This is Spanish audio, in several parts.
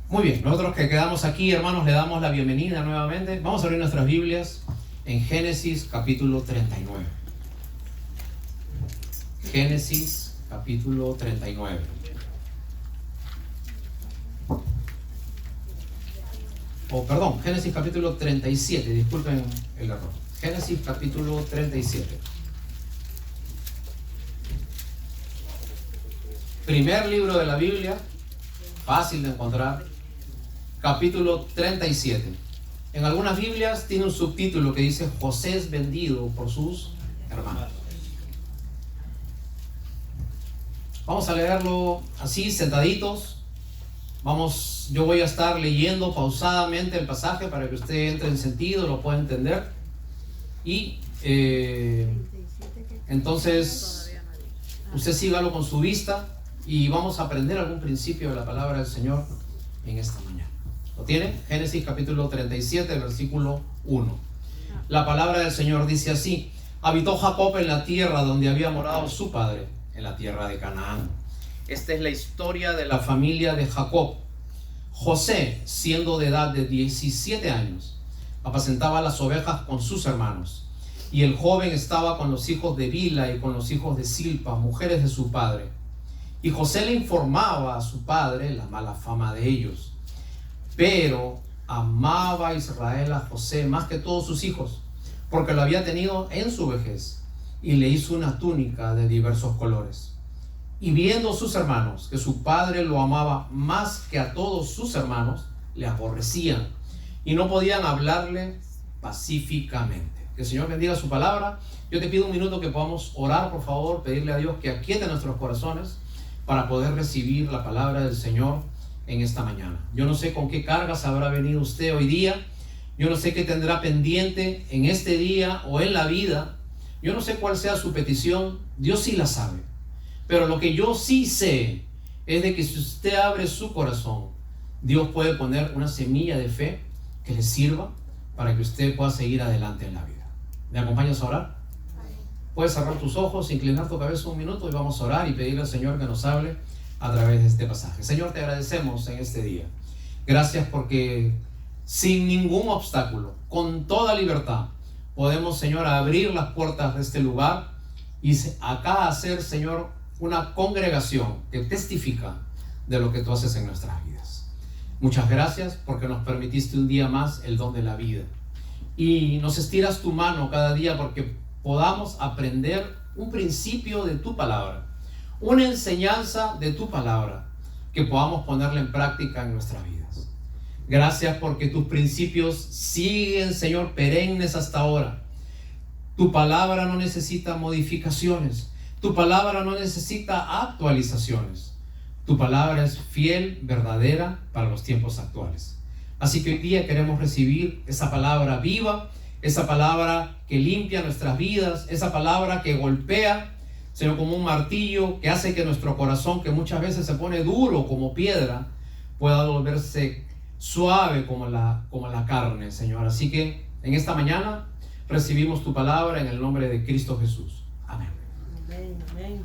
Muy bien, nosotros que quedamos aquí, hermanos, le damos la bienvenida nuevamente. Vamos a abrir nuestras Biblias en Génesis capítulo 39. Génesis capítulo 39. Perdón, Génesis capítulo 37, disculpen el error. Génesis capítulo 37. Primer libro de la Biblia, fácil de encontrar, capítulo 37. En algunas Biblias tiene un subtítulo que dice José es vendido por sus hermanos. Vamos a leerlo así, sentaditos. Yo voy a estar leyendo pausadamente el pasaje para que usted entre en sentido, lo pueda entender. Y entonces usted sígalo con su vista y vamos a aprender algún principio de la palabra del Señor en esta mañana. ¿Lo tienen? Génesis capítulo 37, versículo 1. La palabra del Señor dice así: habitó Jacob en la tierra donde había morado su padre, en la tierra de Canaán. Esta es la historia de la familia de Jacob. José, siendo de edad de 17 años, apacentaba las ovejas con sus hermanos, y el joven estaba con los hijos de Bila y con los hijos de Silpa, mujeres de su padre. Y José le informaba a su padre la mala fama de ellos. Pero amaba a Israel a José más que todos sus hijos, porque lo había tenido en su vejez, y le hizo una túnica de diversos colores. Y viendo sus hermanos que su padre lo amaba más que a todos sus hermanos, le aborrecían y no podían hablarle pacíficamente. Que el Señor bendiga su palabra. Yo te pido un minuto que podamos orar, por favor, pedirle a Dios que aquiete nuestros corazones para poder recibir la palabra del Señor en esta mañana. Yo no sé con qué cargas habrá venido usted hoy día. Yo no sé qué tendrá pendiente en este día o en la vida. Yo no sé cuál sea su petición. Dios sí la sabe. Pero lo que yo sí sé es de que si usted abre su corazón, Dios puede poner una semilla de fe que le sirva para que usted pueda seguir adelante en la vida. ¿Me acompañas a orar? Puedes cerrar tus ojos, inclinar tu cabeza un minuto y vamos a orar y pedirle al Señor que nos hable a través de este pasaje. Señor, te agradecemos en este día. Gracias porque sin ningún obstáculo, con toda libertad, podemos, Señor, abrir las puertas de este lugar y acá hacer, Señor, una congregación que testifica de lo que tú haces en nuestras vidas. Muchas gracias porque nos permitiste un día más el don de la vida y nos estiras tu mano cada día porque podamos aprender un principio de tu palabra, una enseñanza de tu palabra que podamos ponerla en práctica en nuestras vidas. Gracias porque tus principios siguen, Señor, perennes hasta ahora. Tu palabra no necesita modificaciones. Tu palabra no necesita actualizaciones. Tu palabra es fiel, verdadera para los tiempos actuales. Así que hoy día queremos recibir esa palabra viva, esa palabra que limpia nuestras vidas, esa palabra que golpea, Señor, como un martillo, que hace que nuestro corazón, que muchas veces se pone duro como piedra, pueda volverse suave como la carne, Señor. Así que en esta mañana recibimos tu palabra en el nombre de Cristo Jesús. Amén. Amén, amén.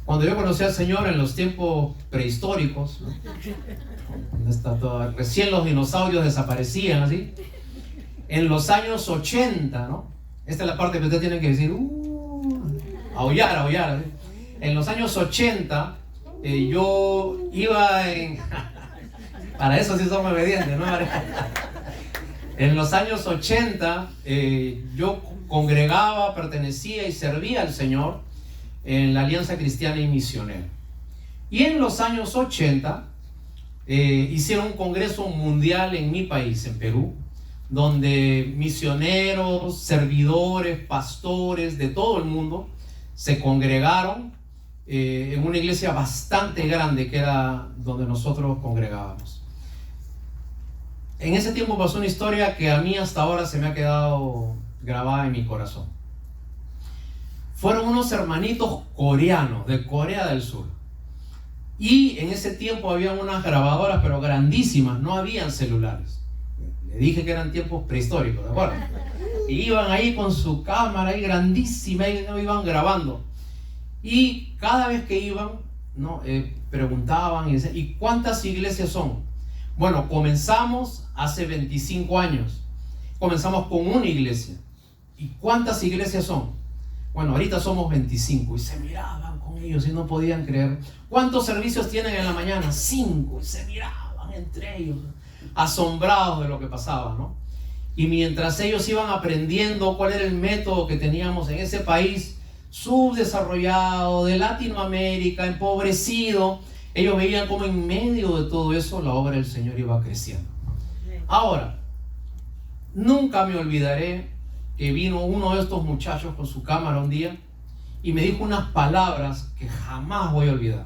Cuando yo conocí al Señor en los tiempos prehistóricos, ¿no? Recién los dinosaurios desaparecían, así. En los años 80, ¿no? Esta es la parte que usted tiene que decir, aullar, ¿sí? En los años 80, yo iba en... Para eso sí somos obedientes, ¿no? En los años 80, yo congregaba, pertenecía y servía al Señor en la Alianza Cristiana y Misionera. Y en los años 80 hicieron un congreso mundial en mi país, en Perú, donde misioneros, servidores, pastores de todo el mundo se congregaron en una iglesia bastante grande que era donde nosotros congregábamos. En ese tiempo pasó una historia que a mí hasta ahora se me ha quedado grabada en mi corazón. Fueron unos hermanitos coreanos de Corea del Sur. Y en ese tiempo habían unas grabadoras, pero grandísimas, no habían celulares. Le dije que eran tiempos prehistóricos, ¿de acuerdo? Y iban ahí con su cámara ahí grandísima, y iban grabando. Y cada vez que iban, ¿no? Preguntaban y decían, ¿y cuántas iglesias son? Bueno, comenzamos hace 25 años. Comenzamos con una iglesia. ¿Y cuántas iglesias son? Bueno, ahorita somos 25. Y se miraban con ellos y no podían creer. ¿Cuántos servicios tienen en la mañana? 5. Y se miraban entre ellos, asombrados de lo que pasaba, ¿no? Y mientras ellos iban aprendiendo cuál era el método que teníamos en ese país subdesarrollado, de Latinoamérica, empobrecido, ellos veían como en medio de todo eso la obra del Señor iba creciendo. Ahora, nunca me olvidaré que vino uno de estos muchachos con su cámara un día y me dijo unas palabras que jamás voy a olvidar.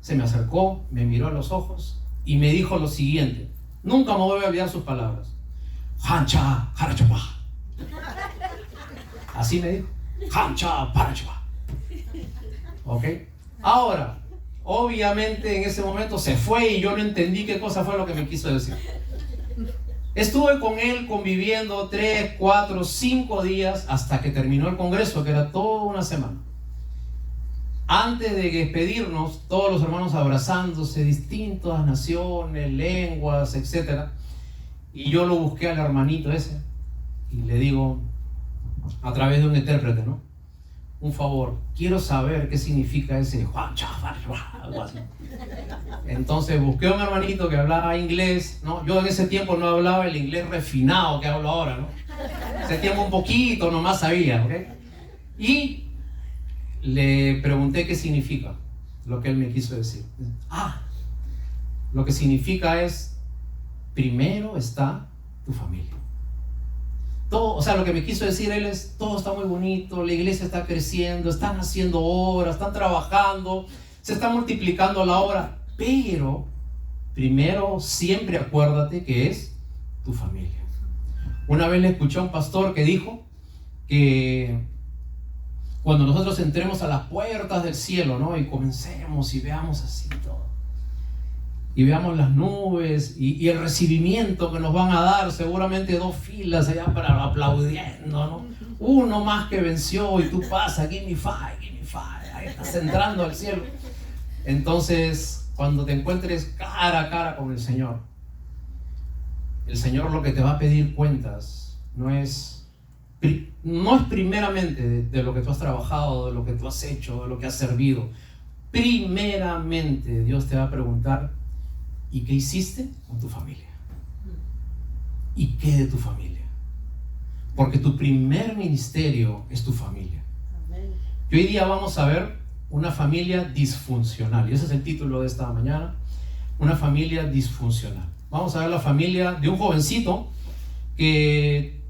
Se me acercó, me miró a los ojos y me dijo lo siguiente. Nunca me voy a olvidar sus palabras. Hancha, harachapa. Así me dijo. Hancha, parachapa. ¿Ok? Ahora, obviamente en ese momento se fue y yo no entendí qué cosa fue lo que me quiso decir. Estuve con él conviviendo 3, 4, 5 días hasta que terminó el congreso, que era toda una semana. Antes de despedirnos, todos los hermanos abrazándose, distintas naciones, lenguas, etc. Y yo lo busqué al hermanito ese y le digo, a través de un intérprete, ¿no? Un favor, quiero saber qué significa ese algo así. Entonces busqué a un hermanito que hablaba inglés, ¿no? Yo en ese tiempo no hablaba el inglés refinado que hablo ahora, ¿no? Ese tiempo un poquito nomás sabía, ¿ok? Y le pregunté qué significa lo que él me quiso decir. Lo que significa es, primero está tu familia. Todo, o sea, lo que me quiso decir él es, todo está muy bonito, la iglesia está creciendo, están haciendo obras, están trabajando, se está multiplicando la obra, pero primero siempre acuérdate que es tu familia. Una vez le escuché a un pastor que dijo que cuando nosotros entremos a las puertas del cielo, ¿no? Y comencemos y veamos así todo, y veamos las nubes y el recibimiento que nos van a dar, seguramente 2 filas allá para aplaudiendo, ¿no? Uno más que venció y tú pasas, give me five, ahí estás entrando al cielo. Entonces, cuando te encuentres cara a cara con el Señor lo que te va a pedir cuentas no es primeramente de lo que tú has trabajado, de lo que tú has hecho, de lo que has servido. Primeramente Dios te va a preguntar, ¿y qué hiciste con tu familia? ¿Y qué de tu familia? Porque tu primer ministerio es tu familia. Y hoy día vamos a ver una familia disfuncional. Y ese es el título de esta mañana. Una familia disfuncional. Vamos a ver la familia de un jovencito que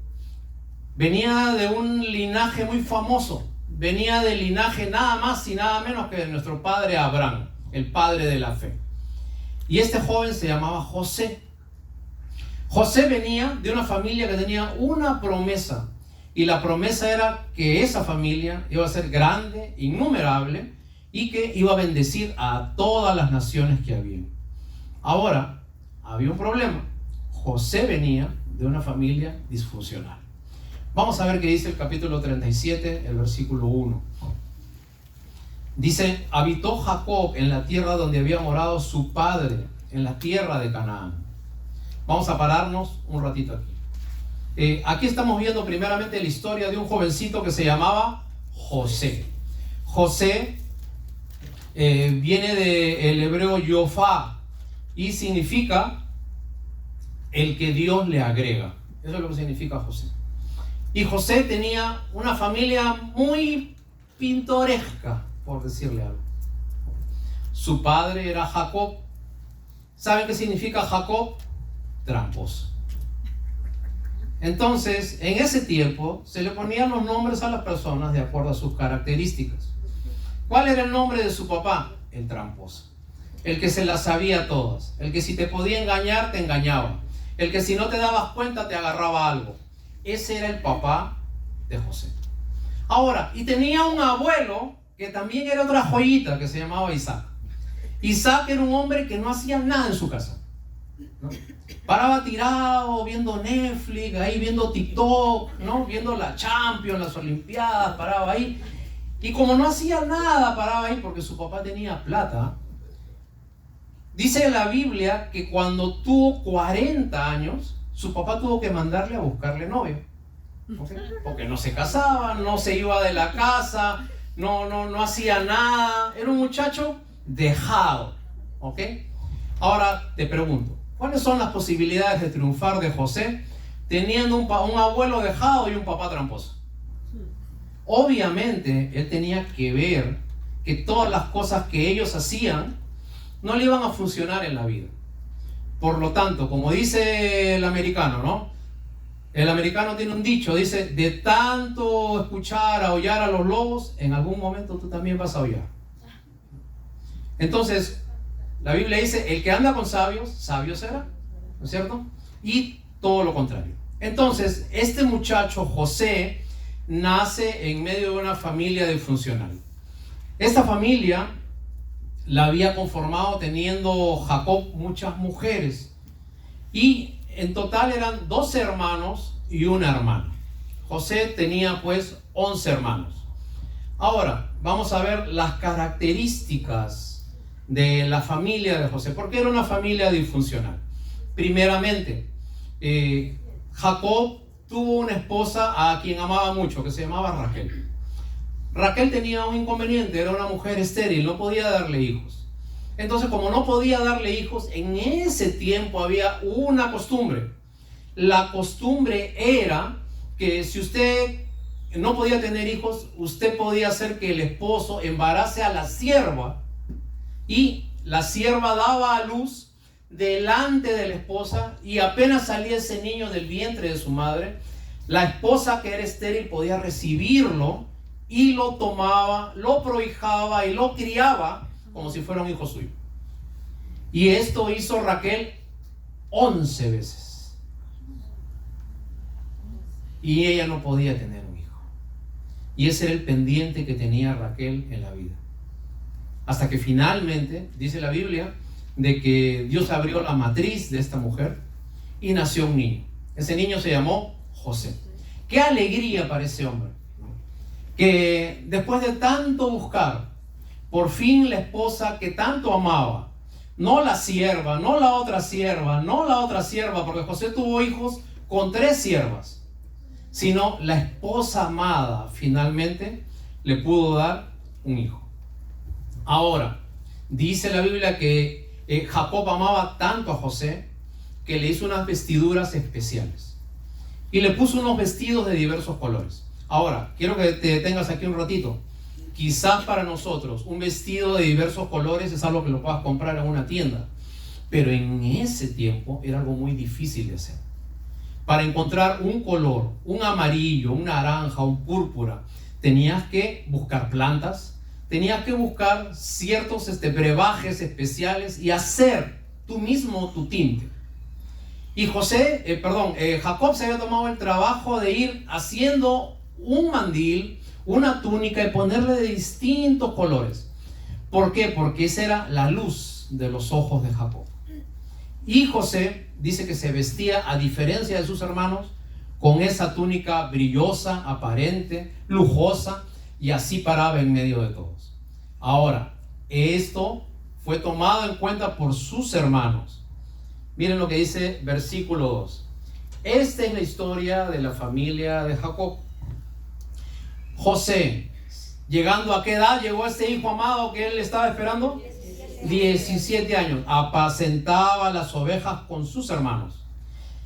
venía de un linaje muy famoso. Venía del linaje nada más y nada menos que de nuestro padre Abraham, el padre de la fe. Y este joven se llamaba José. José venía de una familia que tenía una promesa. Y la promesa era que esa familia iba a ser grande, innumerable, y que iba a bendecir a todas las naciones que había. Ahora, había un problema. José venía de una familia disfuncional. Vamos a ver qué dice el capítulo 37, el versículo 1. Dice, habitó Jacob en la tierra donde había morado su padre, en la tierra de Canaán. Vamos a pararnos un ratito aquí. Aquí estamos viendo primeramente la historia de un jovencito que se llamaba José. José viene del hebreo Yofá y significa el que Dios le agrega. Eso es lo que significa José. Y José tenía una familia muy pintoresca, por decirle algo. Su padre era Jacob. ¿Saben qué significa Jacob? Tramposo. Entonces, en ese tiempo se le ponían los nombres a las personas de acuerdo a sus características. ¿Cuál era el nombre de su papá? El tramposo. El que se las sabía todas. El que si te podía engañar, te engañaba. El que si no te dabas cuenta, te agarraba algo. Ese era el papá de José. Ahora, y tenía un abuelo que también era otra joyita, que se llamaba Isaac. Isaac era un hombre que no hacía nada en su casa, ¿no? Paraba tirado viendo Netflix, ahí viendo TikTok, ¿no? Viendo la Champions, las Olimpiadas, paraba ahí. Y como no hacía nada, paraba ahí porque su papá tenía plata. Dice la Biblia que cuando tuvo 40 años, su papá tuvo que mandarle a buscarle novio. ¿Okay? Porque no se casaba, no se iba de la casa, no hacía nada. Era un muchacho dejado. ¿Ok? Ahora te pregunto, ¿cuáles son las posibilidades de triunfar de José teniendo un abuelo dejado y un papá tramposo? Obviamente, él tenía que ver que todas las cosas que ellos hacían no le iban a funcionar en la vida. Por lo tanto, como dice el americano, ¿no? El americano tiene un dicho, dice, de tanto escuchar, aullar a los lobos, en algún momento tú también vas a aullar. Entonces, la Biblia dice, el que anda con sabios, sabio será, ¿no es cierto? Y todo lo contrario. Entonces, este muchacho, José, nace en medio de una familia disfuncional. Esta familia la había conformado teniendo Jacob muchas mujeres. Y en total eran 12 hermanos y una hermana. José tenía pues 11 hermanos. Ahora, vamos a ver las características de la familia de José. ¿Por qué era una familia disfuncional? Primeramente, Jacob tuvo una esposa a quien amaba mucho, que se llamaba Raquel. Raquel tenía un inconveniente, era una mujer estéril, no podía darle hijos. Entonces, como no podía darle hijos, en ese tiempo había una costumbre. La costumbre era que si usted no podía tener hijos, usted podía hacer que el esposo embarace a la sierva y la sierva daba a luz delante de la esposa y apenas salía ese niño del vientre de su madre, la esposa que era estéril podía recibirlo y lo tomaba, lo prohijaba y lo criaba como si fuera un hijo suyo. Y esto hizo Raquel 11 veces. Y ella no podía tener un hijo. Y ese era el pendiente que tenía Raquel en la vida. Hasta que finalmente, dice la Biblia, de que Dios abrió la matriz de esta mujer y nació un niño. Ese niño se llamó José. ¡Qué alegría para ese hombre! Que después de tanto buscar, por fin la esposa que tanto amaba, no la sierva, no la otra sierva, no la otra sierva, porque José tuvo hijos con 3 siervas, sino la esposa amada finalmente le pudo dar un hijo. Ahora, dice la Biblia que Jacob amaba tanto a José que le hizo unas vestiduras especiales y le puso unos vestidos de diversos colores. Ahora, quiero que te detengas aquí un ratito. Quizás para nosotros un vestido de diversos colores es algo que lo puedas comprar en una tienda, pero en ese tiempo era algo muy difícil de hacer. Para encontrar un color, un amarillo, un naranja, un púrpura, tenías que buscar plantas, tenías que buscar ciertos brebajes especiales y hacer tú mismo tu tinte. Y Jacob se había tomado el trabajo de ir haciendo un mandil, una túnica y ponerle de distintos colores. ¿Por qué? Porque esa era la luz de los ojos de Jacob. Y José dice que se vestía, a diferencia de sus hermanos, con esa túnica brillosa, aparente, lujosa, y así paraba en medio de todos. Ahora, esto fue tomado en cuenta por sus hermanos. Miren lo que dice versículo 2. Esta es la historia de la familia de Jacob. José, llegando a qué edad llegó este hijo amado que él estaba esperando? 17 años. Apacentaba las ovejas con sus hermanos.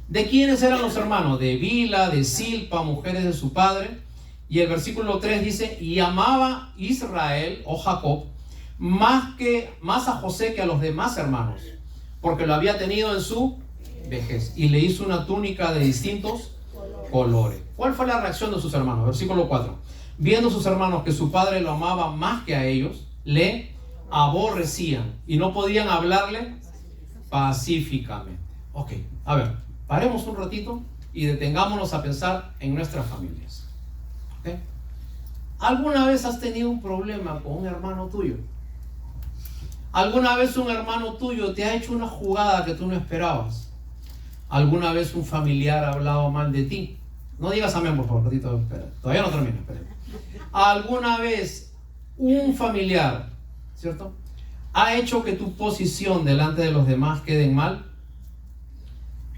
¿De quiénes eran los hermanos? De Bilha, de Silpa, mujeres de su padre. Y el versículo 3 dice, y amaba Israel, o Jacob, más a José que a los demás hermanos, porque lo había tenido en su vejez. Y le hizo una túnica de distintos colores. ¿Cuál fue la reacción de sus hermanos? Versículo 4. Viendo sus hermanos que su padre lo amaba más que a ellos, le aborrecían y no podían hablarle pacíficamente. Ok, a ver, paremos un ratito y detengámonos a pensar en nuestras familias. ¿Okay? ¿Alguna vez has tenido un problema con un hermano tuyo? ¿Alguna vez un hermano tuyo te ha hecho una jugada que tú no esperabas? ¿Alguna vez un familiar ha hablado mal de ti? No digas amén, por favor, ratito, espera. Todavía no termino, espera. ¿Alguna vez un familiar, ¿cierto?, ha hecho que tu posición delante de los demás quede mal,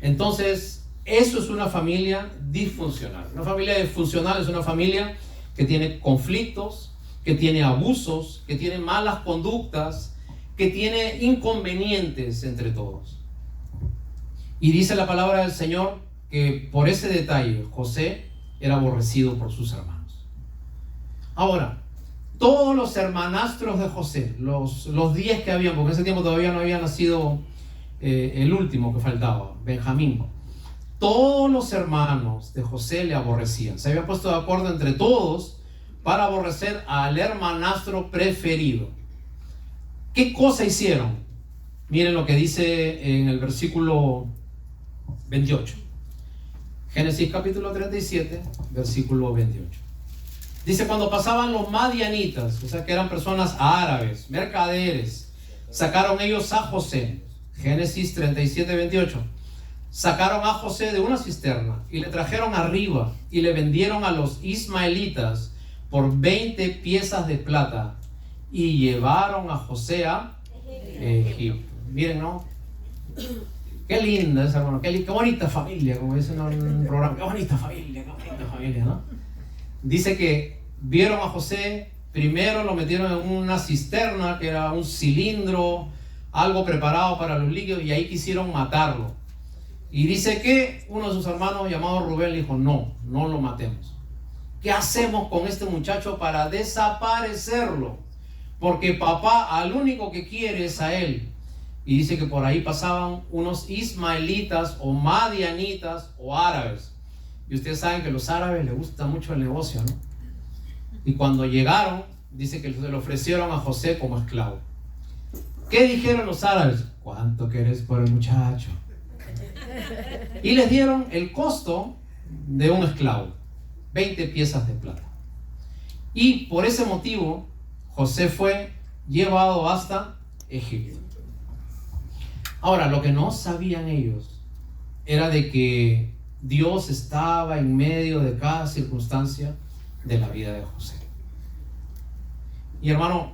entonces eso es una familia disfuncional. Una familia disfuncional es una familia que tiene conflictos, que tiene abusos, que tiene malas conductas, que tiene inconvenientes entre todos. Y dice la palabra del Señor que por ese detalle José era aborrecido por sus hermanos. Ahora, todos los hermanastros de José, los 10 que habían, porque en ese tiempo todavía no había nacido el último que faltaba, Benjamín. Todos los hermanos de José le aborrecían. Se habían puesto de acuerdo entre todos para aborrecer al hermanastro preferido. ¿Qué cosa hicieron? Miren lo que dice en el versículo 28. Génesis capítulo 37, versículo 28. Dice: cuando pasaban los madianitas, o sea que eran personas árabes, mercaderes, sacaron ellos a José. Génesis 37, 28. Sacaron a José de una cisterna y le trajeron arriba y le vendieron a los ismaelitas por 20 piezas de plata y llevaron a José a Egipto. Miren, ¿no? Qué linda esa, hermano, qué bonita familia, como dicen en un programa. Qué bonita familia, ¿no? Dice que vieron a José, primero lo metieron en una cisterna que era un cilindro, algo preparado para los líquidos, y ahí quisieron matarlo. Y dice que uno de sus hermanos, llamado Rubén, le dijo: no lo matemos. ¿Qué hacemos con este muchacho para desaparecerlo? Porque papá al único que quiere es a él. Y dice que por ahí pasaban unos ismaelitas o madianitas o árabes. Y ustedes saben que a los árabes les gusta mucho el negocio, ¿no? Y cuando llegaron, dice que se le ofrecieron a José como esclavo. ¿Qué dijeron los árabes? ¿Cuánto querés por el muchacho? Y les dieron el costo de un esclavo, 20 piezas de plata. Y por ese motivo, José fue llevado hasta Egipto. Ahora, lo que no sabían ellos era de que Dios estaba en medio de cada circunstancia de la vida de José. Y hermano,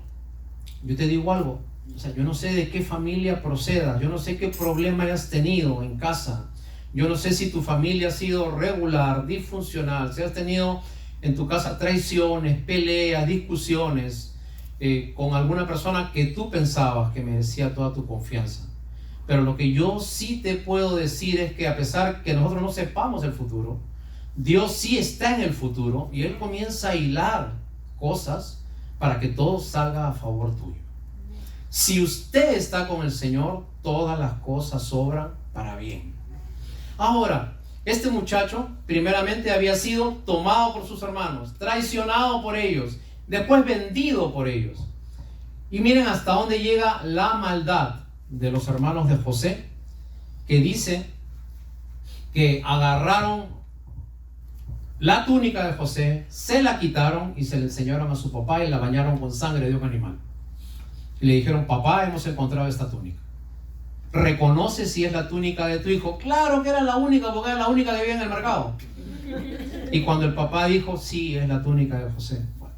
yo te digo algo. O sea, yo no sé de qué familia procedas, yo no sé qué problema hayas tenido en casa, yo no sé si tu familia ha sido regular, disfuncional, si has tenido en tu casa traiciones, peleas, discusiones con alguna persona que tú pensabas que merecía toda tu confianza. Pero lo que yo sí te puedo decir es que a pesar que nosotros no sepamos el futuro, Dios sí está en el futuro y Él comienza a hilar cosas para que todo salga a favor tuyo. Si usted está con el Señor, todas las cosas obran para bien. Ahora, este muchacho primeramente había sido tomado por sus hermanos, traicionado por ellos, después vendido por ellos. Y miren hasta dónde llega la maldad de los hermanos de José, que dice que agarraron la túnica de José, se la quitaron y se la enseñaron a su papá y la bañaron con sangre de un animal. Y le dijeron: papá, hemos encontrado esta túnica. ¿Reconoce si es la túnica de tu hijo? Claro que era la única, porque era la única que había en el mercado. Y cuando el papá dijo: sí, es la túnica de José, bueno,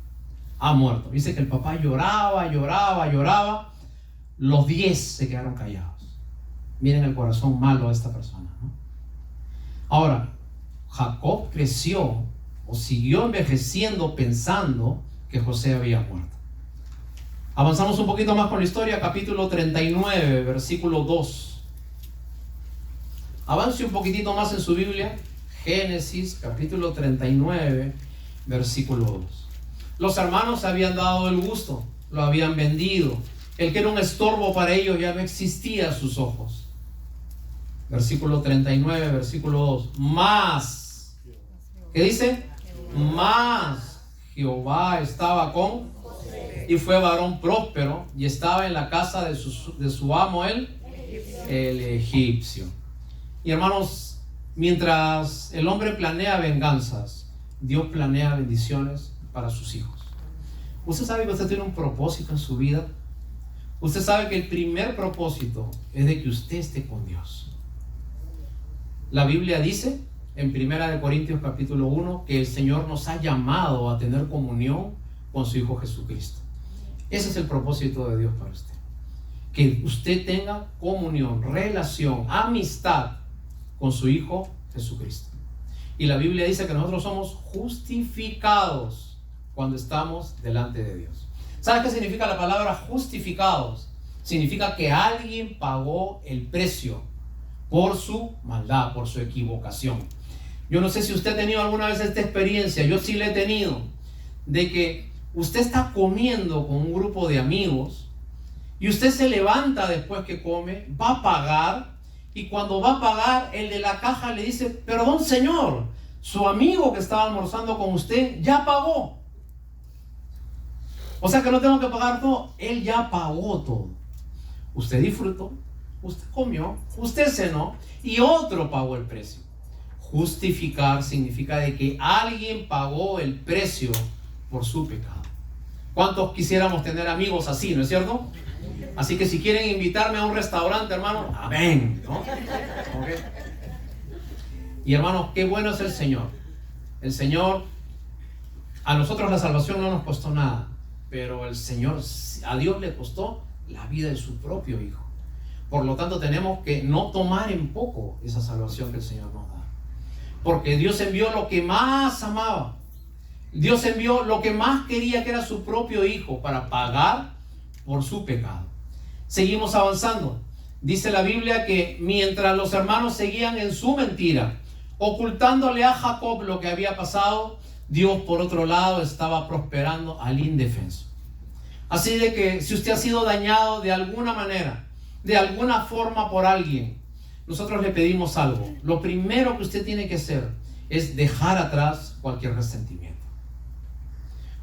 ha muerto. Dice que el papá lloraba. Los 10 se quedaron callados. Miren el corazón malo de esta persona, ¿no? Ahora, Jacob creció o siguió envejeciendo pensando que José había muerto. Avanzamos un poquito más con la historia, capítulo 39, versículo 2. Avance un poquitito más en su Biblia. Génesis, capítulo 39, versículo 2. Los hermanos habían dado el gusto, lo habían vendido. El que era un estorbo para ellos ya no existía a sus ojos. Versículo 39, versículo 2. Más. ¿Qué dice? Más Jehová estaba con y fue varón próspero y estaba en la casa de su amo el egipcio. Y hermanos, mientras el hombre planea venganzas, Dios planea bendiciones para sus hijos. Usted sabe que usted tiene un propósito en su vida. Usted sabe que el primer propósito es de que usted esté con Dios. La Biblia dice en 1 Corintios capítulo 1 que el Señor nos ha llamado a tener comunión con su Hijo Jesucristo. Ese es el propósito de Dios para usted. Que usted tenga comunión, relación, amistad con su Hijo Jesucristo. Y la Biblia dice que nosotros somos justificados cuando estamos delante de Dios. ¿Sabes qué significa la palabra justificados? Significa que alguien pagó el precio por su maldad, por su equivocación. Yo no sé si usted ha tenido alguna vez esta experiencia, yo sí la he tenido, de que usted está comiendo con un grupo de amigos y usted se levanta después que come, va a pagar, y cuando va a pagar, el de la caja le dice: perdón, señor, su amigo que estaba almorzando con usted ya pagó. O sea que no tengo que pagar todo, él ya pagó todo. Usted disfrutó, usted comió, usted cenó y otro pagó el precio. Justificar significa de que alguien pagó el precio por su pecado. ¿Cuántos quisiéramos tener amigos así, no es cierto? Así que si quieren invitarme a un restaurante, hermano, amén, ¿no? Okay. Y hermanos, qué bueno es el Señor. El Señor, a nosotros la salvación no nos costó nada, pero el Señor, a Dios le costó la vida de su propio Hijo. Por lo tanto, tenemos que no tomar en poco esa salvación que el Señor nos da. Porque Dios envió lo que más amaba. Dios envió lo que más quería, que era su propio Hijo, para pagar por su pecado. Seguimos avanzando. Dice la Biblia que mientras los hermanos seguían en su mentira, ocultándole a Jacob lo que había pasado, Dios por otro lado estaba prosperando al indefenso. Así de que si usted ha sido dañado de alguna manera, de alguna forma por alguien, nosotros le pedimos algo. Lo primero que usted tiene que hacer es dejar atrás cualquier resentimiento.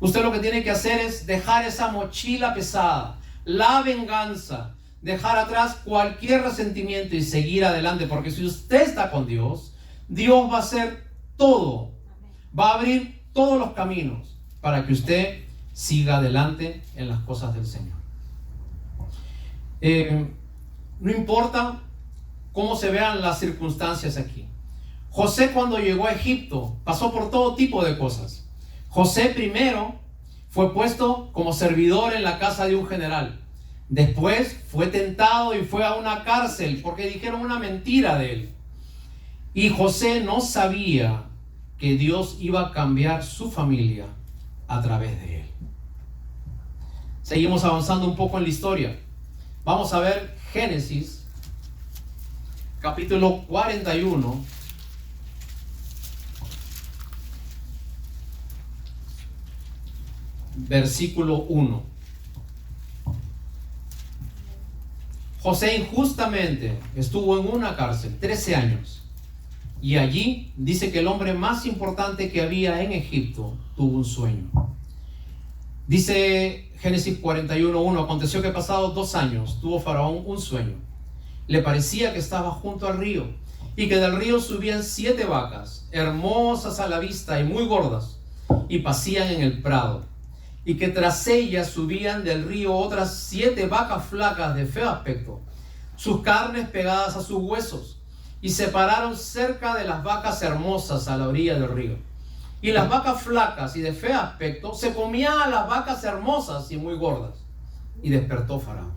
Usted lo que tiene que hacer es dejar esa mochila pesada, la venganza, dejar atrás cualquier resentimiento y seguir adelante, porque si usted está con Dios, Dios va a hacer todo, va a abrir todos los caminos para que usted siga adelante en las cosas del Señor. No importa cómo se vean las circunstancias aquí. José, cuando llegó a Egipto, pasó por todo tipo de cosas. José primero fue puesto como servidor en la casa de un general. Después fue tentado y fue a una cárcel porque dijeron una mentira de él. Y José no sabía que Dios iba a cambiar su familia a través de él. Seguimos avanzando un poco en la historia. Vamos a ver Génesis, capítulo 41. Versículo 1. José injustamente estuvo en una cárcel 13 años. Y allí dice que el hombre más importante que había en Egipto tuvo un sueño. Dice Génesis 41:1: aconteció que pasados 2 años tuvo Faraón un sueño. Le parecía que estaba junto al río y que del río subían 7 vacas, hermosas a la vista y muy gordas, y pasían en el prado. Y que tras ellas subían del río otras 7 vacas flacas de feo aspecto, sus carnes pegadas a sus huesos, y se pararon cerca de las vacas hermosas a la orilla del río. Y las vacas flacas y de feo aspecto se comían a las vacas hermosas y muy gordas. Y despertó Faraón.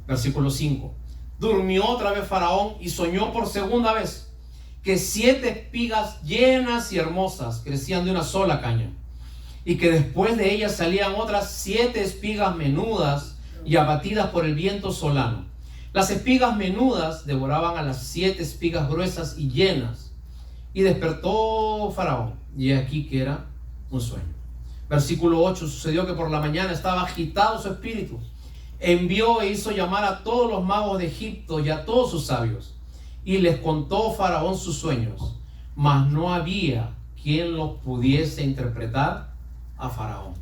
Versículo 5. Durmió otra vez Faraón y soñó por segunda vez que 7 espigas llenas y hermosas crecían de una sola caña, y que después de ellas salían otras 7 espigas menudas y abatidas por el viento solano. Las espigas menudas devoraban a las 7 espigas gruesas y llenas. Y despertó Faraón, y aquí que era un sueño. Versículo 8. Sucedió que por la mañana estaba agitado su espíritu. Envió e hizo llamar a todos los magos de Egipto y a todos sus sabios, y les contó Faraón sus sueños, mas no había quien los pudiese interpretar a Faraón.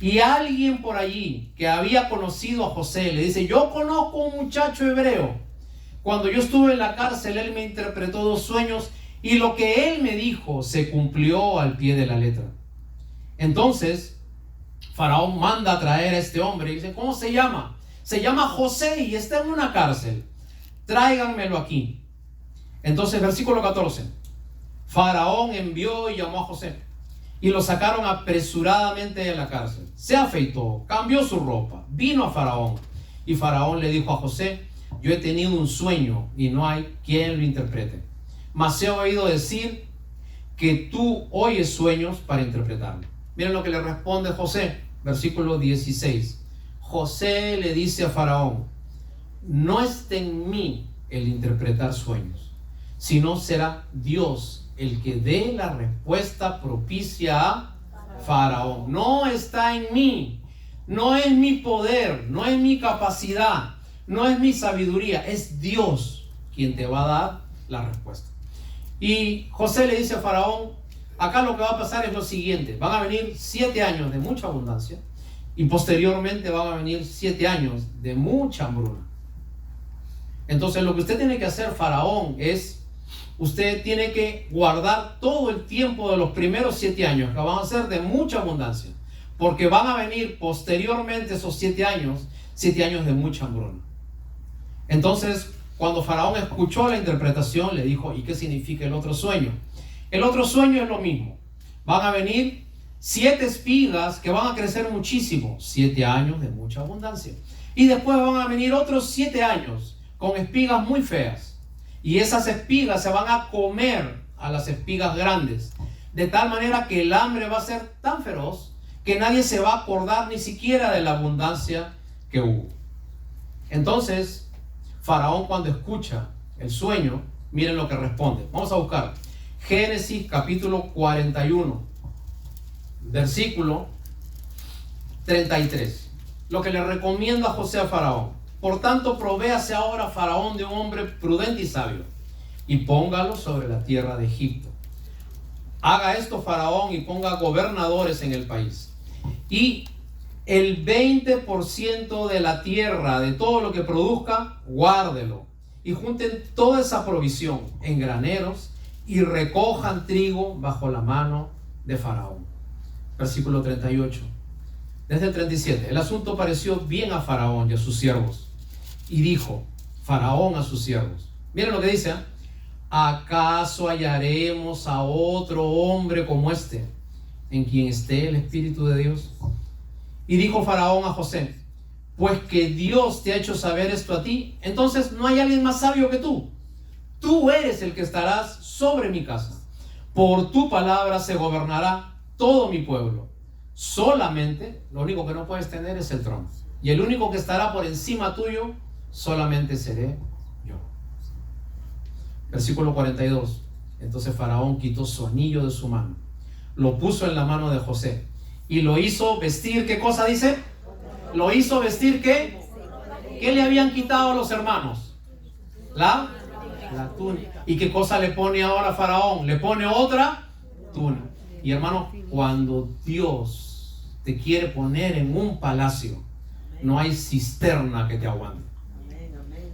Y alguien por allí que había conocido a José le dice: yo conozco a un muchacho hebreo. Cuando yo estuve en la cárcel, él me interpretó 2 sueños, y lo que él me dijo se cumplió al pie de la letra. Entonces Faraón manda a traer a este hombre y dice: ¿cómo se llama? Se llama José y está en una cárcel. Tráiganmelo aquí. Entonces, versículo 14. Faraón envió y llamó a José. y lo sacaron apresuradamente de la cárcel. Se afeitó, cambió su ropa, vino a Faraón. Y Faraón le dijo a José: yo he tenido un sueño y no hay quien lo interprete. Mas he oído decir que tú oyes sueños para interpretarlo. Miren lo que le responde José, versículo 16. José le dice a Faraón: no está en mí el interpretar sueños, sino será Dios el que dé la respuesta propicia a Faraón. No está en mí, no es mi poder, no es mi capacidad, no es mi sabiduría, es Dios quien te va a dar la respuesta. Y José le dice a Faraón: acá lo que va a pasar es lo siguiente: van a venir 7 años de mucha abundancia y posteriormente van a venir 7 años de mucha hambruna. Entonces lo que usted tiene que hacer, Faraón, es usted tiene que guardar todo el tiempo de los primeros 7 años, que van a ser de mucha abundancia, porque van a venir posteriormente esos 7 años, 7 años de mucha hambruna. Entonces, cuando Faraón escuchó la interpretación, le dijo: ¿y qué significa el otro sueño? El otro sueño es lo mismo. Van a venir 7 espigas que van a crecer muchísimo, 7 años de mucha abundancia. Y después van a venir otros 7 años con espigas muy feas. Y esas espigas se van a comer a las espigas grandes, de tal manera que el hambre va a ser tan feroz que nadie se va a acordar ni siquiera de la abundancia que hubo. Entonces, Faraón, cuando escucha el sueño, miren lo que responde. Vamos a buscar Génesis capítulo 41, versículo 33. Lo que le recomienda José a Faraón: por tanto, provéase ahora Faraón de un hombre prudente y sabio, y póngalo sobre la tierra de Egipto. Haga esto Faraón y ponga gobernadores en el país. Y el 20% de la tierra, de todo lo que produzca, guárdelo. Y junten toda esa provisión en graneros y recojan trigo bajo la mano de Faraón. Versículo 38. Desde el 37. El asunto pareció bien a Faraón y a sus siervos. Y dijo Faraón a sus siervos: miren lo que dice: ¿acaso hallaremos a otro hombre como este, en quien esté el Espíritu de Dios? Y dijo Faraón a José: pues que Dios te ha hecho saber esto a ti, entonces no hay alguien más sabio que tú. Tú eres el que estarás sobre mi casa. Por tu palabra se gobernará todo mi pueblo. Solamente, lo único que no puedes tener es el trono. Y el único que estará por encima tuyo, solamente seré yo. Versículo 42. Entonces Faraón quitó su anillo de su mano, lo puso en la mano de José y lo hizo vestir. ¿Qué cosa dice? Lo hizo vestir ¿qué? ¿Qué le habían quitado a los hermanos? La túnica. ¿Y qué cosa le pone ahora Faraón? Le pone otra túnica. Y hermano, cuando Dios te quiere poner en un palacio, no hay cisterna que te aguante.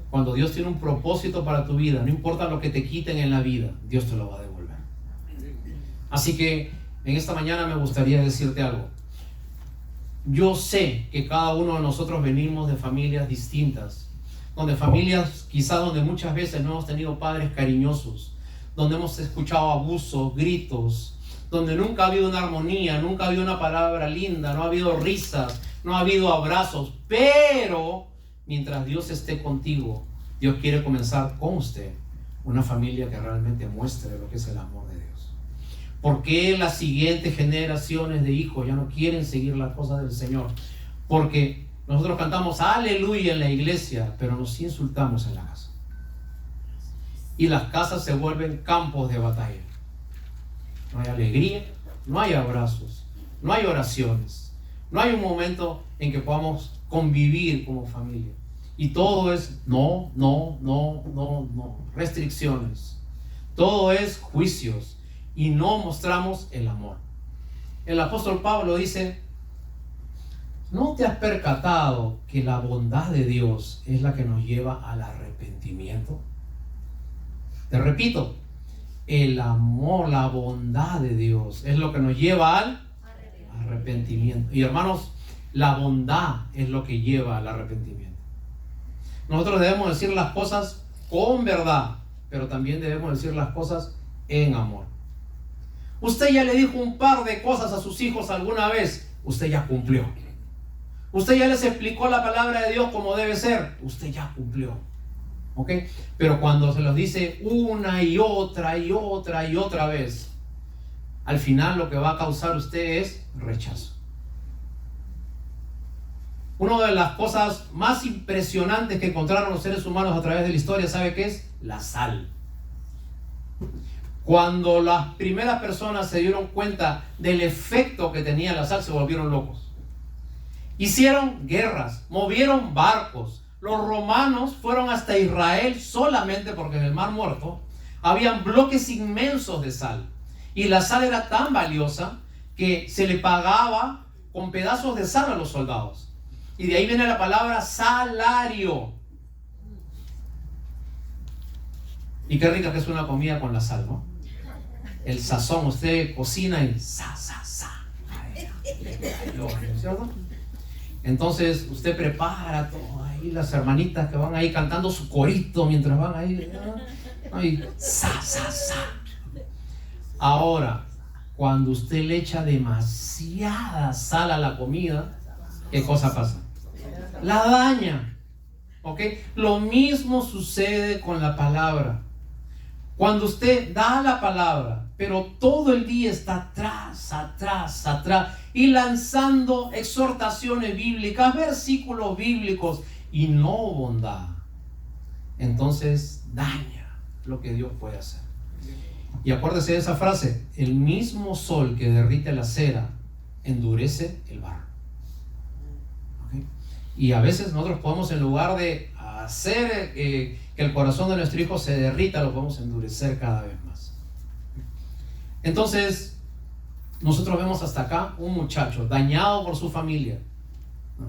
Cuando Dios tiene un propósito para tu vida, no importa lo que te quiten en la vida, Dios te lo va a devolver. Así que en esta mañana me gustaría decirte algo. Yo sé que cada uno de nosotros venimos de familias distintas, donde familias quizás donde muchas veces no hemos tenido padres cariñosos, donde hemos escuchado abusos, gritos, donde nunca ha habido una armonía, nunca ha habido una palabra linda, no ha habido risas, no ha habido abrazos. Pero mientras Dios esté contigo, Dios quiere comenzar con usted una familia que realmente muestre lo que es el amor de Dios. ¿Por qué las siguientes generaciones de hijos ya no quieren seguir las cosas del Señor? Porque nosotros cantamos aleluya en la iglesia, pero nos insultamos en la casa. Y las casas se vuelven campos de batalla. No hay alegría, no hay abrazos, no hay oraciones, no hay un momento en que podamos convivir como familia. Y todo es no, restricciones. Todo es juicios y no mostramos el amor. El apóstol Pablo dice: ¿no te has percatado que la bondad de Dios es la que nos lleva al arrepentimiento? Te repito, el amor, la bondad de Dios es lo que nos lleva al arrepentimiento. Y hermanos, la bondad es lo que lleva al arrepentimiento. Nosotros debemos decir las cosas con verdad, pero también debemos decir las cosas en amor. Usted ya le dijo un par de cosas a sus hijos alguna vez, usted ya cumplió. Usted ya les explicó la palabra de Dios como debe ser, usted ya cumplió. ¿Ok? Pero cuando se los dice una y otra y otra y otra vez, al final lo que va a causar usted es rechazo. Una de las cosas más impresionantes que encontraron los seres humanos a través de la historia, ¿sabe qué es? La sal. Cuando las primeras personas se dieron cuenta del efecto que tenía la sal, se volvieron locos. Hicieron guerras, movieron barcos. Los romanos fueron hasta Israel solamente porque en el Mar Muerto habían bloques inmensos de sal. Y la sal era tan valiosa que se le pagaba con pedazos de sal a los soldados. Y de ahí viene la palabra salario. Y qué rica que es una comida con la sal, ¿no? El sazón, usted cocina y sa. ¿Cierto? Entonces usted prepara todo ahí, las hermanitas que van ahí cantando su corito mientras van ahí, sa. Ahora, cuando usted le echa demasiada sal a la comida, ¿qué cosa pasa? La daña. ¿Ok? Lo mismo sucede con la palabra. Cuando usted da la palabra, pero todo el día está atrás, y lanzando exhortaciones bíblicas, versículos bíblicos, y no bondad, entonces daña lo que Dios puede hacer. Y acuérdese de esa frase: el mismo sol que derrite la cera endurece el barro. ¿Okay? Y a veces nosotros podemos, en lugar de hacer que el corazón de nuestro hijo se derrita, lo podemos endurecer cada vez más. Entonces nosotros vemos hasta acá un muchacho dañado por su familia, ¿no?,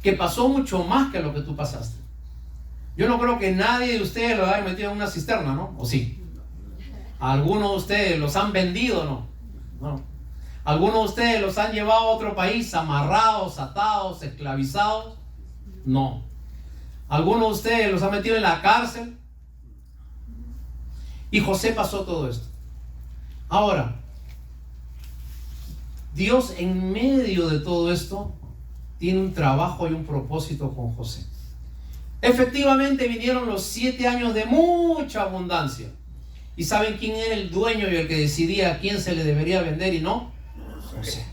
que pasó mucho más que lo que tú pasaste. Yo no creo que nadie de ustedes lo haya metido en una cisterna, ¿no? ¿O sí? ¿Algunos de ustedes los han vendido, no? No. ¿Algunos de ustedes los han llevado a otro país amarrados, atados, esclavizados? No. ¿Algunos de ustedes los han metido en la cárcel? Y José pasó todo esto. Ahora, Dios, en medio de todo esto, tiene un trabajo y un propósito con José. Efectivamente vinieron los 7 años de mucha abundancia. ¿Y saben quién era el dueño y el que decidía a quién se le debería vender y no? José.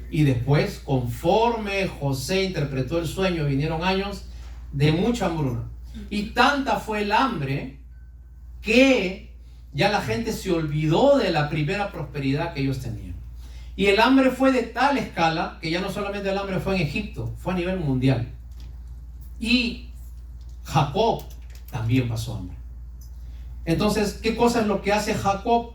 Y después, conforme José interpretó el sueño, vinieron años de mucha hambruna. Y tanta fue el hambre que ya la gente se olvidó de la primera prosperidad que ellos tenían. Y el hambre fue de tal escala que ya no solamente el hambre fue en Egipto, fue a nivel mundial. Y Jacob también pasó hambre. Entonces, ¿qué cosa es lo que hace Jacob?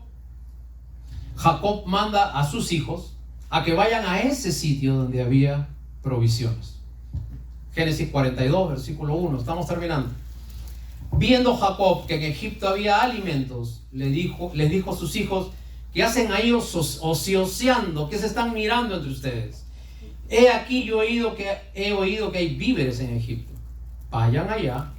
Jacob manda a sus hijos a que vayan a ese sitio donde había provisiones. Génesis 42, versículo 1, estamos terminando. Viendo Jacob que en Egipto había alimentos, les dijo a sus hijos: ¿qué hacen ahí ocioseando? ¿Qué se están mirando entre ustedes? He aquí yo he oído que hay víveres en Egipto. Vayan allá,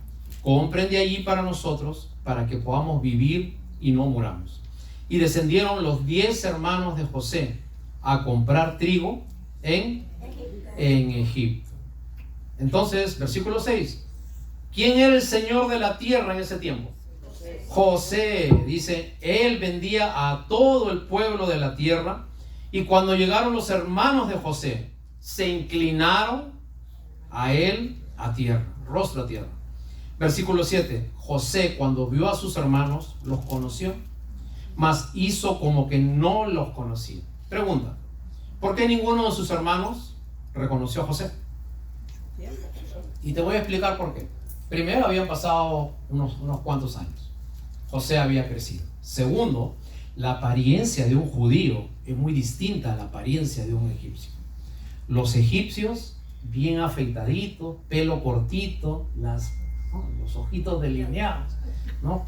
compren de allí para nosotros, para que podamos vivir y no muramos. Y descendieron los 10 hermanos de José a comprar trigo en Egipto. Entonces, versículo 6. ¿Quién era el señor de la tierra en ese tiempo? José. Dice, él vendía a todo el pueblo de la tierra. Y cuando llegaron los hermanos de José, se inclinaron a él a tierra, rostro a tierra. Versículo 7. José, cuando vio a sus hermanos, los conoció, mas hizo como que no los conocía. Pregunta: ¿por qué ninguno de sus hermanos reconoció a José? Y te voy a explicar por qué. Primero, habían pasado unos cuantos años. José había crecido. Segundo, la apariencia de un judío es muy distinta a la apariencia de un egipcio. Los egipcios, bien afeitaditos, pelo cortito, los ojitos delineados, ¿no?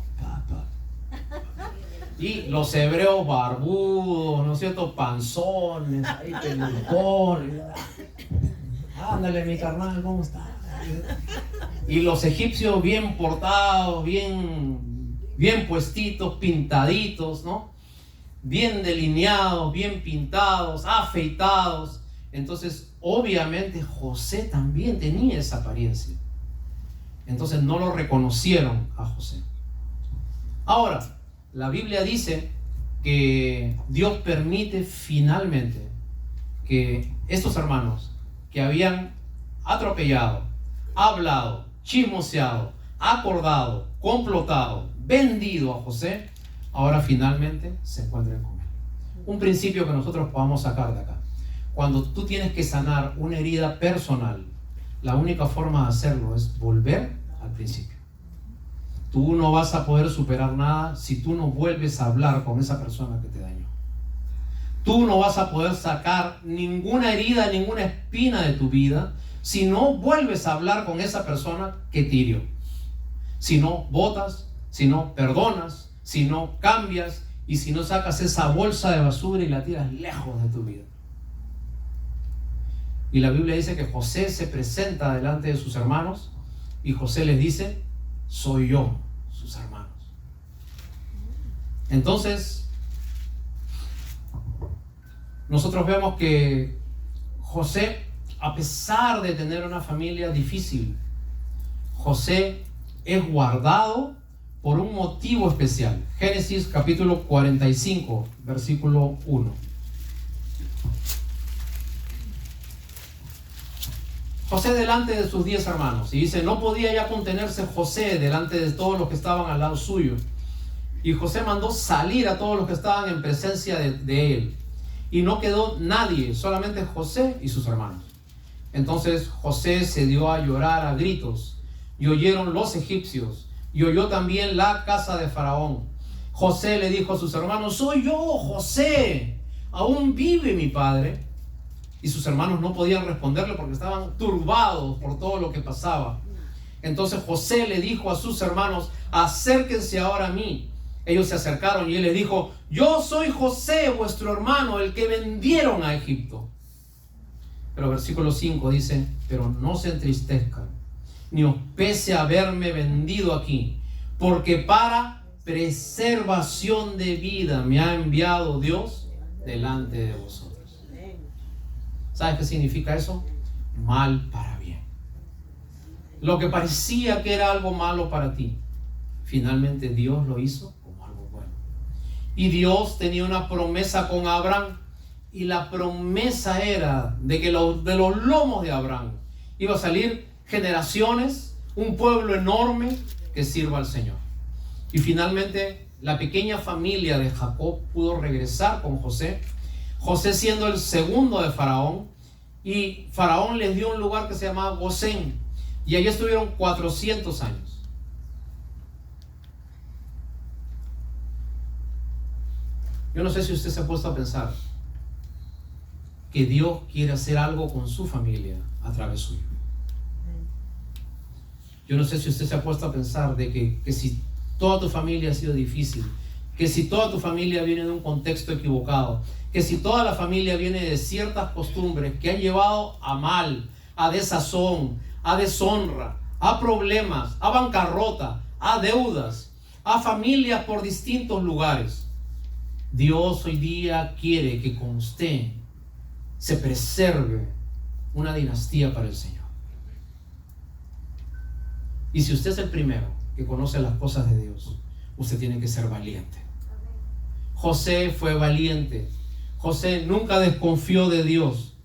Y los hebreos barbudos, ¿no es cierto? Panzones, ahí pelucones. Ándale, mi carnal, ¿cómo está? Y los egipcios bien portados, bien puestitos, pintaditos, ¿no? bien delineados, bien pintados, afeitados. Entonces, obviamente, José también tenía esa apariencia. Entonces, no lo reconocieron a José. Ahora, la Biblia dice que Dios permite finalmente que estos hermanos que habían atropellado, hablado, chismoseado, acordado, complotado, vendido a José, ahora finalmente se encuentren con él. Un principio que nosotros podamos sacar de acá: cuando tú tienes que sanar una herida personal, la única forma de hacerlo es volver al principio. Tú no vas a poder superar nada si tú no vuelves a hablar con esa persona que te dañó. Tú no vas a poder sacar ninguna herida, ninguna espina de tu vida si no vuelves a hablar con esa persona que te hirió. Si no votas, si no perdonas, si no cambias y si no sacas esa bolsa de basura y la tiras lejos de tu vida. Y la Biblia dice que José se presenta delante de sus hermanos y José les dice: soy yo, sus hermanos. Entonces, nosotros vemos que José, a pesar de tener una familia difícil, José es guardado por un motivo especial. Génesis capítulo 45, versículo 1. José delante de sus 10 hermanos. Y dice: no podía ya contenerse José delante de todos los que estaban al lado suyo. Y José mandó salir a todos los que estaban en presencia de él. Y no quedó nadie, solamente José y sus hermanos. Entonces José se dio a llorar a gritos, y oyeron los egipcios, y oyó también la casa de Faraón. José le dijo a sus hermanos: soy yo, José, ¿aún vive mi padre? Y sus hermanos no podían responderle porque estaban turbados por todo lo que pasaba. Entonces José le dijo a sus hermanos: acérquense ahora a mí. Ellos se acercaron y él les dijo: yo soy José, vuestro hermano, el que vendieron a Egipto. Pero versículo 5 dice: pero no se entristezcan, ni os pese haberme vendido aquí, porque para preservación de vida me ha enviado Dios delante de vosotros. ¿Sabes qué significa eso? Mal para bien. Lo que parecía que era algo malo para ti, finalmente Dios lo hizo como algo bueno. Y Dios tenía una promesa con Abraham, y la promesa era de que de los lomos de Abraham iba a salir generaciones, un pueblo enorme que sirva al Señor. Y finalmente la pequeña familia de Jacob pudo regresar con José, José siendo el segundo de Faraón, y Faraón les dio un lugar que se llamaba Gosén, y allí estuvieron 400 años. Yo no sé si usted se ha puesto a pensar que Dios quiere hacer algo con su familia a través suyo. Yo no sé si usted se ha puesto a pensar de que si toda tu familia ha sido difícil, que si toda tu familia viene de un contexto equivocado, que si toda la familia viene de ciertas costumbres que han llevado a mal, a desazón, a deshonra, a problemas, a bancarrota, a deudas, a familias por distintos lugares, Dios hoy día quiere que con usted se preserve una dinastía para el Señor. Y si usted es el primero que conoce las cosas de Dios, usted tiene que ser valiente. José fue valiente. José nunca desconfió de Dios.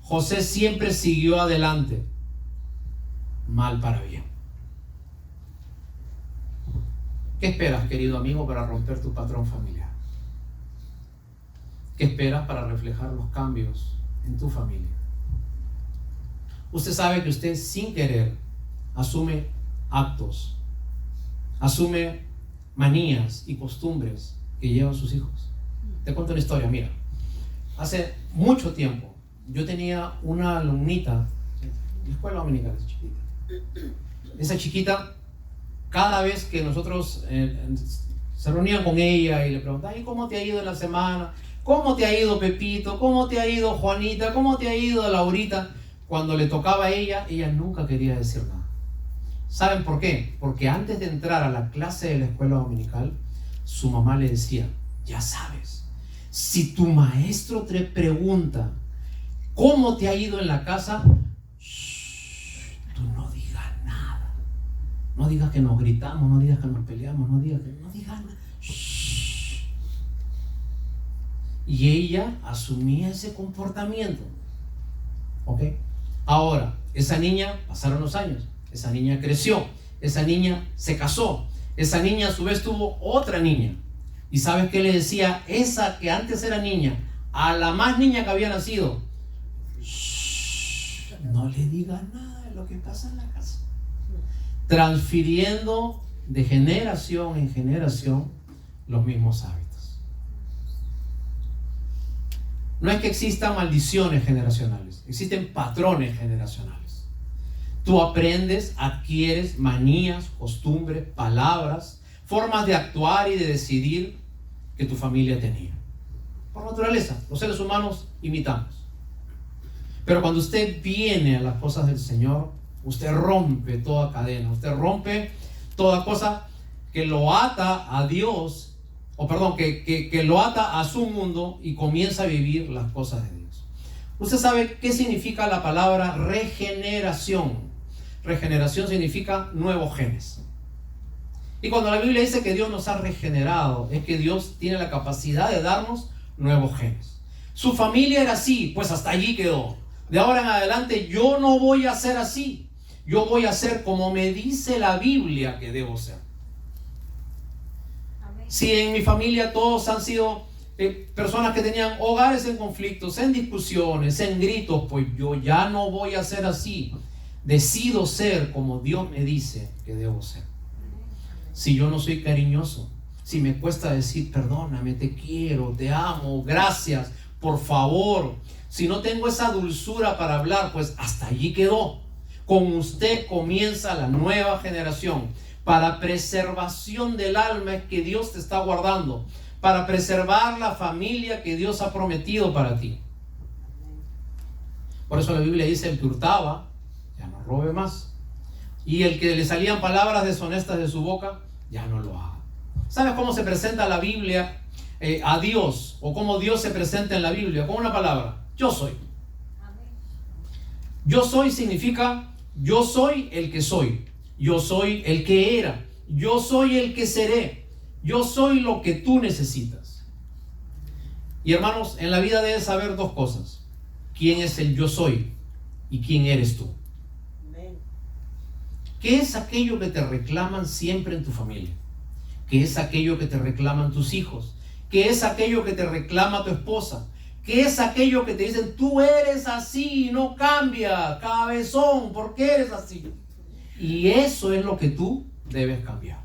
José siempre siguió adelante. Mal para bien. ¿Qué esperas, querido amigo, para romper tu patrón familiar? ¿Qué esperas para reflejar los cambios en tu familia? Usted sabe que usted sin querer asume actos, asume manías y costumbres que llevan sus hijos. Te cuento una historia. Mira, hace mucho tiempo yo tenía una alumnita en la escuela dominical, chiquita. Esa chiquita, cada vez que nosotros se reunían con ella y le preguntaban: ¿y cómo te ha ido en la semana? ¿Cómo te ha ido Pepito? ¿Cómo te ha ido Juanita? ¿Cómo te ha ido Laurita? Cuando le tocaba a ella nunca quería decir nada. ¿Saben por qué? Porque antes de entrar a la clase de la escuela dominical, su mamá le decía: ya sabes, Si tu maestro te pregunta cómo te ha ido en la casa, tú no digas nada. No digas que nos gritamos, no digas que nos peleamos, no digas nada. Y ella asumía ese comportamiento. ¿Ok? Ahora, esa niña, pasaron los años, esa niña creció, esa niña se casó, esa niña a su vez tuvo otra niña. ¿Y sabes qué le decía esa que antes era niña a la más niña que había nacido? No le diga nada de lo que pasa en la casa. Transfiriendo de generación en generación los mismos hábitos. No es que existan maldiciones generacionales, existen patrones generacionales. Tú aprendes, adquieres manías, costumbres, palabras, formas de actuar y de decidir que tu familia tenía. Por naturaleza, los seres humanos imitamos. Pero cuando usted viene a las cosas del Señor, usted rompe toda cadena, usted rompe toda cosa que lo ata a Dios, que lo ata a su mundo y comienza a vivir las cosas de Dios. Usted sabe qué significa la palabra regeneración. Regeneración significa nuevos genes. Y cuando la Biblia dice que Dios nos ha regenerado, es que Dios tiene la capacidad de darnos nuevos genes. Su familia era así, pues hasta allí quedó. De ahora en adelante yo no voy a ser así. Yo voy a ser como me dice la Biblia que debo ser. Amén. Si en mi familia todos han sido personas que tenían hogares en conflictos, en discusiones, en gritos, pues yo ya no voy a ser así. Decido ser como Dios me dice que debo ser. Si yo no soy cariñoso, si me cuesta decir perdóname, te quiero, te amo, gracias, por favor, si no tengo esa dulzura para hablar, pues hasta allí quedó. Con usted comienza la nueva generación. Para preservación del alma es que Dios te está guardando, para preservar la familia que Dios ha prometido para ti. Por eso la Biblia dice: el que hurtaba, ya no robe más. Y el que le salían palabras deshonestas de su boca, ya no lo haga. ¿Sabes cómo se presenta la Biblia a Dios? O cómo Dios se presenta en la Biblia. Con una palabra: yo soy. Yo soy significa yo soy el que soy. Yo soy el que era. Yo soy el que seré. Yo soy lo que tú necesitas. Y hermanos, en la vida debes saber dos cosas: quién es el yo soy y quién eres tú. ¿Qué es aquello que te reclaman siempre en tu familia? ¿Qué es aquello que te reclaman tus hijos? ¿Qué es aquello que te reclama tu esposa? ¿Qué es aquello que te dicen: tú eres así, no cambia, cabezón, ¿por qué eres así? Y eso es lo que tú debes cambiar.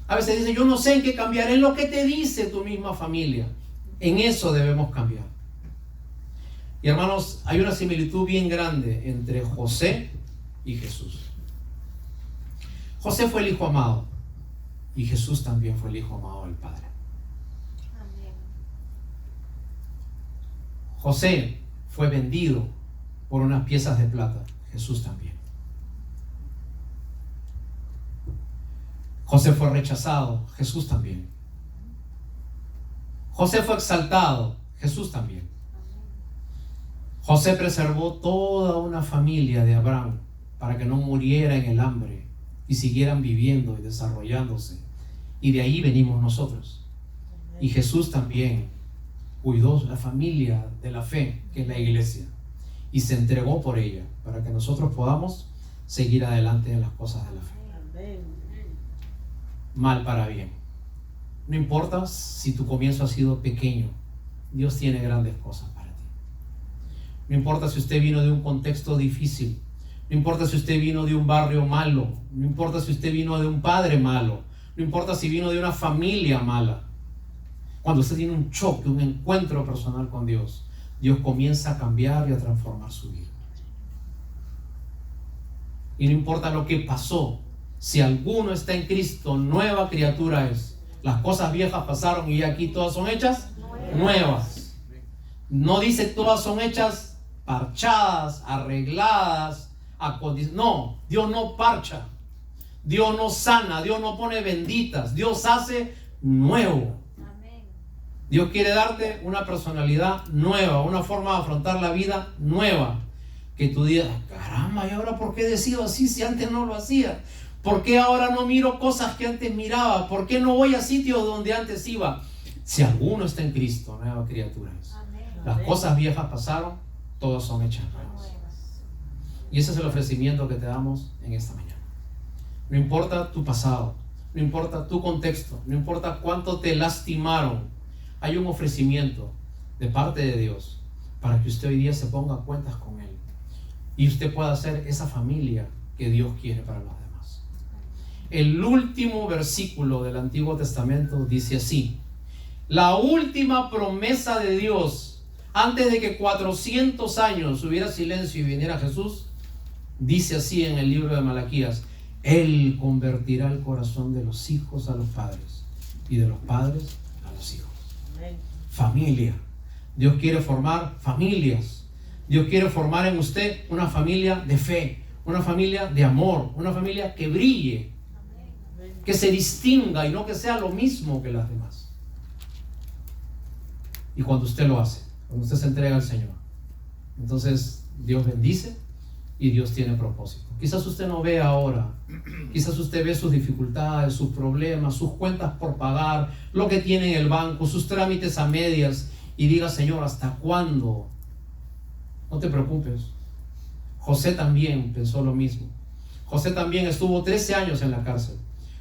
A veces dicen: yo no sé en qué cambiar. En lo que te dice tu misma familia. En eso debemos cambiar. Y hermanos, hay una similitud bien grande entre José y Jesús. José fue el hijo amado y Jesús también fue el hijo amado del Padre. Amén. José fue vendido por unas piezas de plata, Jesús también. José fue rechazado, Jesús también. José fue exaltado, Jesús también. José preservó toda una familia de Abraham para que no muriera en el hambre y siguieran viviendo y desarrollándose. Y de ahí venimos nosotros. Y Jesús también cuidó la familia de la fe, que es la iglesia, y se entregó por ella para que nosotros podamos seguir adelante en las cosas de la fe. Mal para bien. No importa si tu comienzo ha sido pequeño, Dios tiene grandes cosas para ti. No importa si usted vino de un contexto difícil, no importa si usted vino de un barrio malo, no importa si usted vino de un padre malo, no importa si vino de una familia mala. Cuando usted tiene un choque, un encuentro personal con Dios, Dios comienza a cambiar y a transformar su vida. Y no importa lo que pasó, si alguno está en Cristo, nueva criatura es. Las cosas viejas pasaron y aquí todas son hechas nuevas. No dice todas son hechas parchadas, arregladas, no, Dios no parcha, Dios no sana, Dios no pone benditas, Dios hace nuevo. Dios quiere darte una personalidad nueva, una forma de afrontar la vida nueva. Que tú digas, caramba, ¿y ahora por qué decido así si antes no lo hacía? ¿Por qué ahora no miro cosas que antes miraba? ¿Por qué no voy a sitios donde antes iba? Si alguno está en Cristo, nueva criatura es. Las cosas viejas pasaron, todas son hechas nuevas. Y ese es el ofrecimiento que te damos en esta mañana. No importa tu pasado, no importa tu contexto, no importa cuánto te lastimaron, hay un ofrecimiento de parte de Dios para que usted hoy día se ponga a cuentas con Él y usted pueda ser esa familia que Dios quiere para los demás. El último versículo del Antiguo Testamento dice así: la última promesa de Dios antes de que 400 años hubiera silencio y viniera Jesús, dice así en el libro de Malaquías: Él convertirá el corazón de los hijos a los padres y de los padres a los hijos. Amén. Familia. Dios quiere formar familias. Dios quiere formar en usted una familia de fe, una familia de amor, una familia que brille, que se distinga y no que sea lo mismo que las demás. Y cuando usted lo hace, cuando usted se entrega al Señor, entonces Dios bendice y Dios tiene propósito. Quizás usted no ve ahora, quizás usted ve sus dificultades, sus problemas, sus cuentas por pagar, lo que tiene en el banco, sus trámites a medias, y diga: Señor, ¿hasta cuándo? No te preocupes. José también pensó lo mismo. José también estuvo 13 años en la cárcel.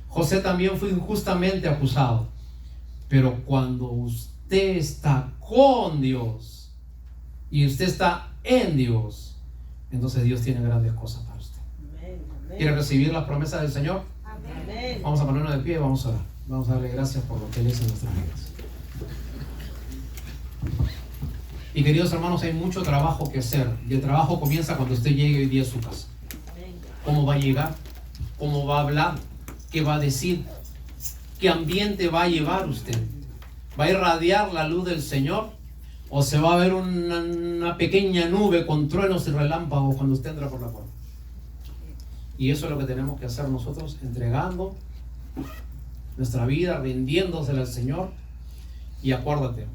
José también fue injustamente acusado. Pero cuando usted está con Dios y usted está en Dios, entonces Dios tiene grandes cosas para usted. Amén. ¿Quiere recibir las promesas del Señor? Amén. Vamos a ponernos de pie y vamos a orar. Vamos a darle gracias por lo que Él hizo en nuestras vidas. Y queridos hermanos, hay mucho trabajo que hacer. Y el trabajo comienza cuando usted llegue hoy día a su casa. ¿Cómo va a llegar? ¿Cómo va a hablar? ¿Qué va a decir? ¿Qué ambiente va a llevar usted? ¿Va a irradiar la luz del Señor? ¿O se va a ver una pequeña nube con truenos y relámpagos cuando usted entra por la puerta? Y eso es lo que tenemos que hacer nosotros, entregando nuestra vida, rindiéndosela al Señor. Y acuérdate,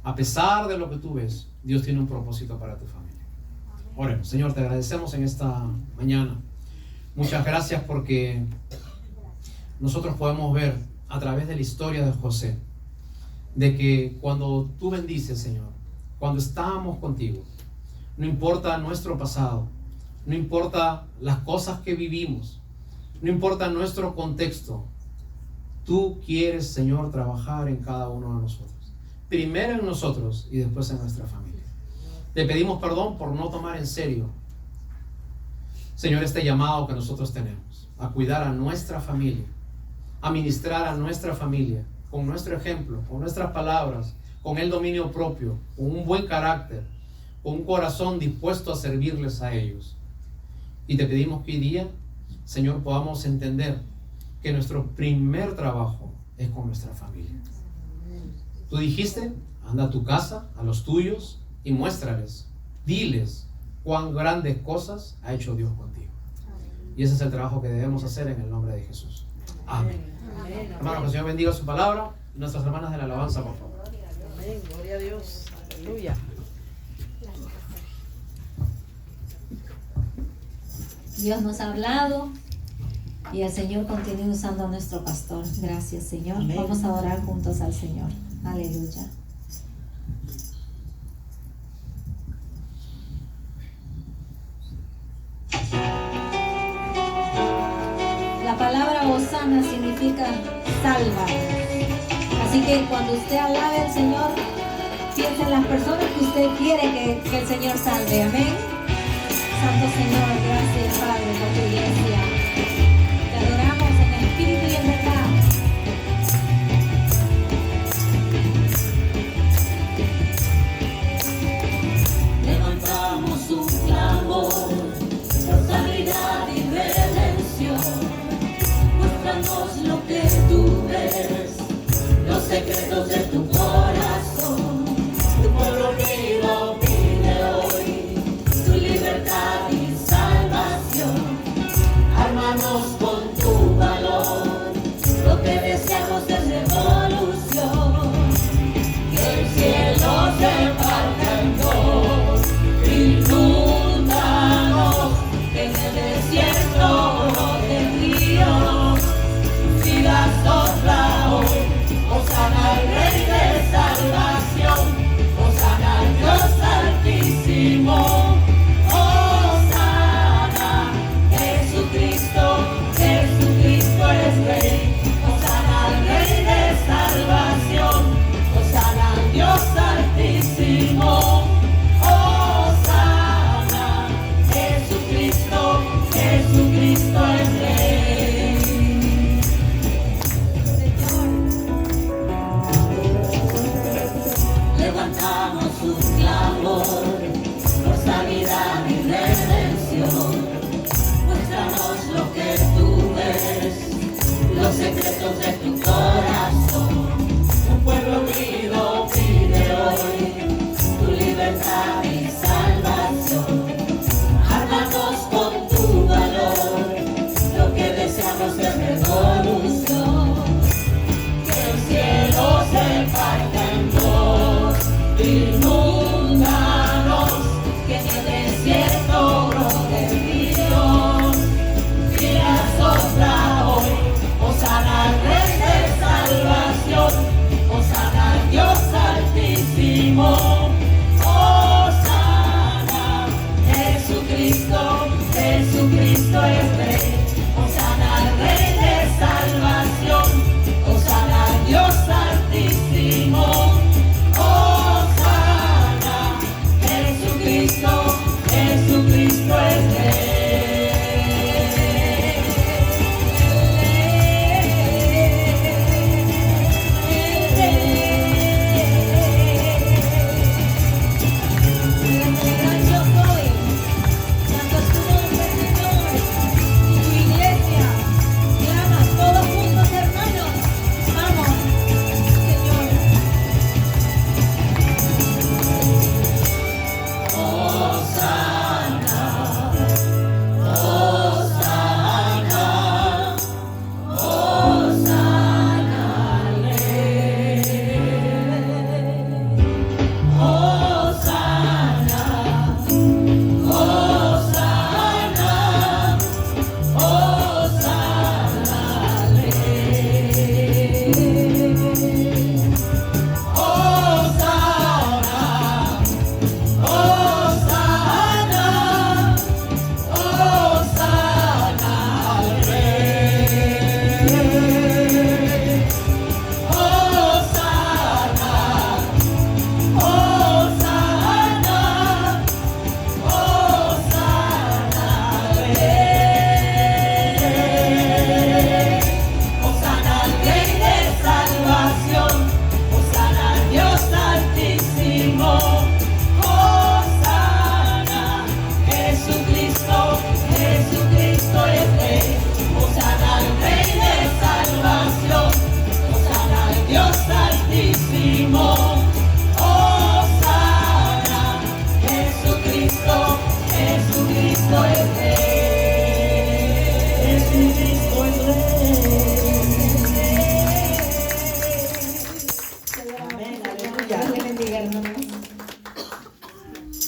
a pesar de lo que tú ves, Dios tiene un propósito para tu familia. Oremos. Señor, te agradecemos en esta mañana. Muchas gracias porque nosotros podemos ver a través de la historia de José, de que cuando tú bendices, Señor, cuando estamos contigo, no importa nuestro pasado, no importa las cosas que vivimos, no importa nuestro contexto, tú quieres, Señor, trabajar en cada uno de nosotros. Primero en nosotros y después en nuestra familia. Te pedimos perdón por no tomar en serio, Señor, este llamado que nosotros tenemos, a cuidar a nuestra familia, a ministrar a nuestra familia, con nuestro ejemplo, con nuestras palabras, con el dominio propio, con un buen carácter, con un corazón dispuesto a servirles a ellos. Y te pedimos que hoy día, Señor, podamos entender que nuestro primer trabajo es con nuestra familia. Tú dijiste: anda a tu casa, a los tuyos, y muéstrales, diles cuán grandes cosas ha hecho Dios contigo. Y ese es el trabajo que debemos hacer en el nombre de Jesús. Amén. Hermanos, que el Señor bendiga su palabra. Y nuestras hermanas de la alabanza, por favor. Amén. Gloria a Dios. Aleluya. Dios nos ha hablado y el Señor continúa usando a nuestro pastor. Gracias, Señor. Amén. Vamos a orar juntos al Señor. Aleluya. La palabra Hosana significa salva. Así que cuando usted alabe al Señor, piense en las personas que usted quiere que el Señor salve. Amén. Santo Señor, gracias, Padre, por tu iglesia. Te adoramos en espíritu y en verdad. Levantamos un clamor por sanidad y redención. Muéstranos lo que tú ves, los secretos de tu corazón. Tu pueblo unido pide hoy tu libertad y salvación. Ármanos con tu valor. Cristo es Rey.